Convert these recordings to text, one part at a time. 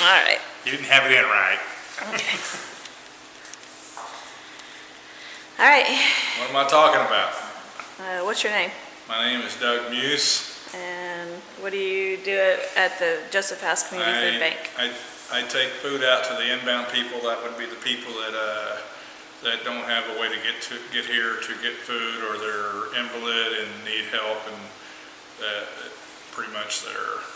All right. You didn't have it in right. Okay. All right. What am I talking about? What's your name? My name is Doug Muse. And what do you do at the Joseph House Community Food Bank? I take food out to the inbound people. That would be the people that don't have a way to get here to get food, or they're invalid and need help, and pretty much they're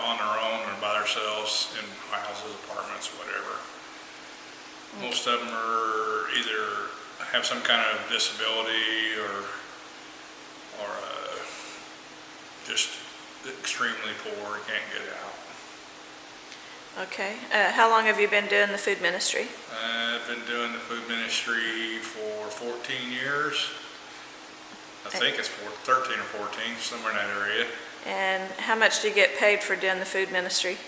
on their own or by themselves in houses, apartments, whatever. Most of them are either have some kind of disability or just extremely poor, can't get out. Okay. How long have you been doing the food ministry? I've been doing the food ministry for 14 years. I think it's 13 or 14, somewhere in that area. And how much do you get paid for doing the food ministry?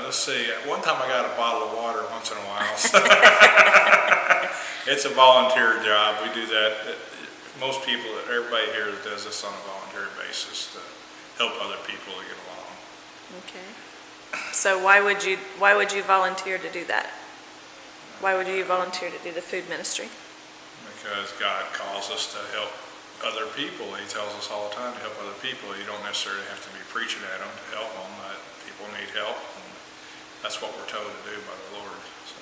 Let's see. One time I got a bottle of water once in a while. It's a volunteer job. We do that. Most people, everybody here does this on a volunteer basis to help other people to get along. Okay. So why would you volunteer to do that? Why would you volunteer to do the food ministry? Because God calls us to help other people. He tells us all the time to help other people. You don't necessarily have to be preaching at them to help them, but people need help, and that's what we're told to do by the Lord. So.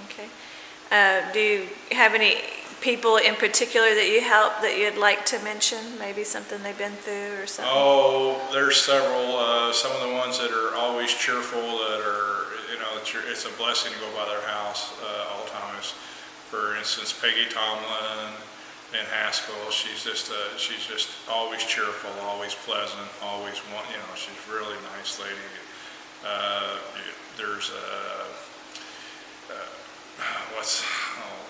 Okay. Do you have any people in particular that you help that you'd like to mention? Maybe something they've been through or something? Oh, there's several. Some of the ones that are always cheerful, that are, it's a blessing to go by their house all the time. For instance, Peggy Tomlin in Haskell. She's just always cheerful, always pleasant, always she's a really nice lady. There's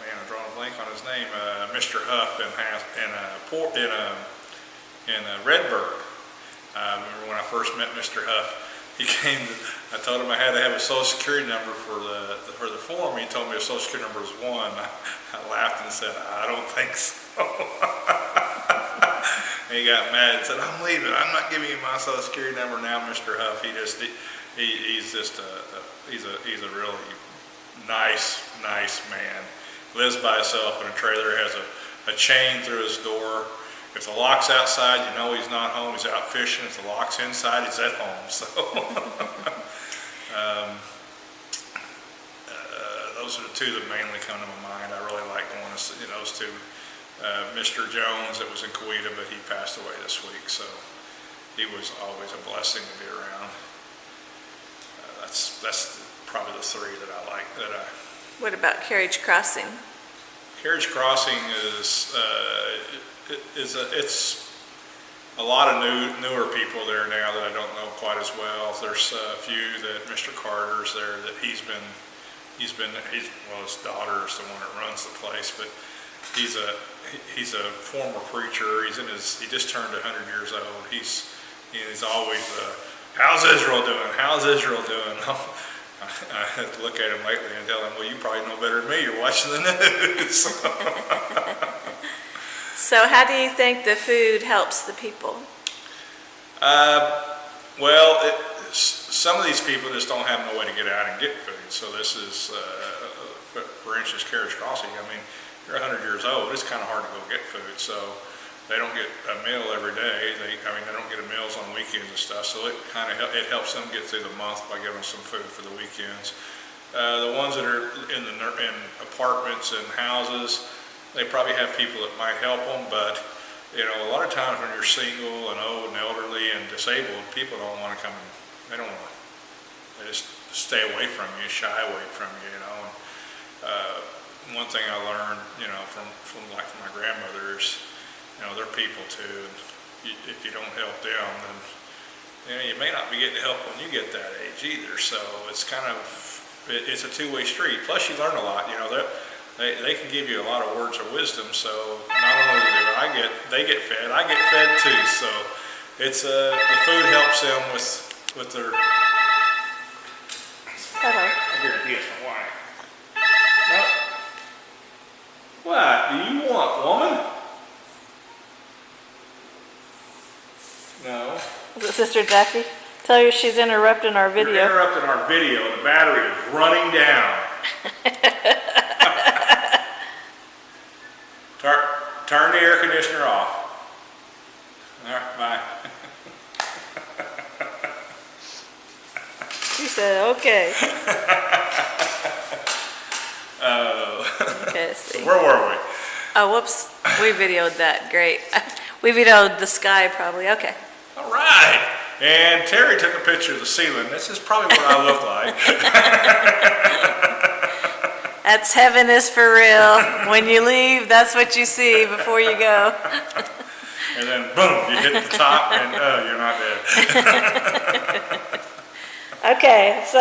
I'm drawing a blank on his name. Mr. Huff in Redbird. I remember when I first met Mr. Huff, he came. I told him I had to have a Social Security number for the form. He told me a Social Security number was 1. I laughed and said, "I don't think so." And he got mad and said, "I'm leaving. I'm not giving you my Social Security number now, Mr. Huff." He's a really nice man. Lives by himself in a trailer, has a chain through his door. If the lock's outside, you know he's not home. He's out fishing. If the lock's inside, he's at home. So those are the two that mainly come to my mind. I really like going to see those two. Mr. Jones, that was in Coweta, but he passed away this week. So he was always a blessing to be around. That's probably the three that I like. What about Carriage Crossing? Carriage Crossing is it's a lot of newer people there now that I don't know quite as well. There's a few that Mr. Carter's there that his daughter is the one that runs the place, but he's a former preacher. He just turned 100 years old. He's always how's Israel doing? How's Israel doing? I have to look at him lately and tell him, well, you probably know better than me. You're watching the news. So how do you think the food helps the people? Some of these people just don't have no way to get out and get food. So this is, for instance, Carriage Crossing. I mean, you're 100 years old. It's kind of hard to go get food. So they don't get a meal every day. They don't get meals on weekends and stuff. So it helps them get through the month by giving them some food for the weekends. The ones that are in apartments and houses, they probably have people that might help them. But a lot of times when you're single and old and elderly and disabled, people don't want to come. They don't want. They just stay away from you, shy away from you. One thing I learned, from my grandmother is, they're people too. If you don't help them, then you may not be getting help when you get that age either. So it's it's a two-way street. Plus, you learn a lot. They can give you a lot of words of wisdom. So not only do they get fed, I get fed too. So it's the food helps them with their. Hello. I guarantee it's my wife. What do you want, woman? No. Is it Sister Jackie? Tell her she's interrupting our You're video. interrupting our video. The battery is running down. Turn the air conditioner off. All right, bye. She said, okay. Okay, let's see. Where were we? Oh, whoops, we videoed that, great. We videoed the sky probably, okay. All right. And Terry took a picture of the ceiling. This is probably what I look like. That's heaven is for real. When you leave, that's what you see before you go. And then boom, you hit the top and you're not dead. Okay, so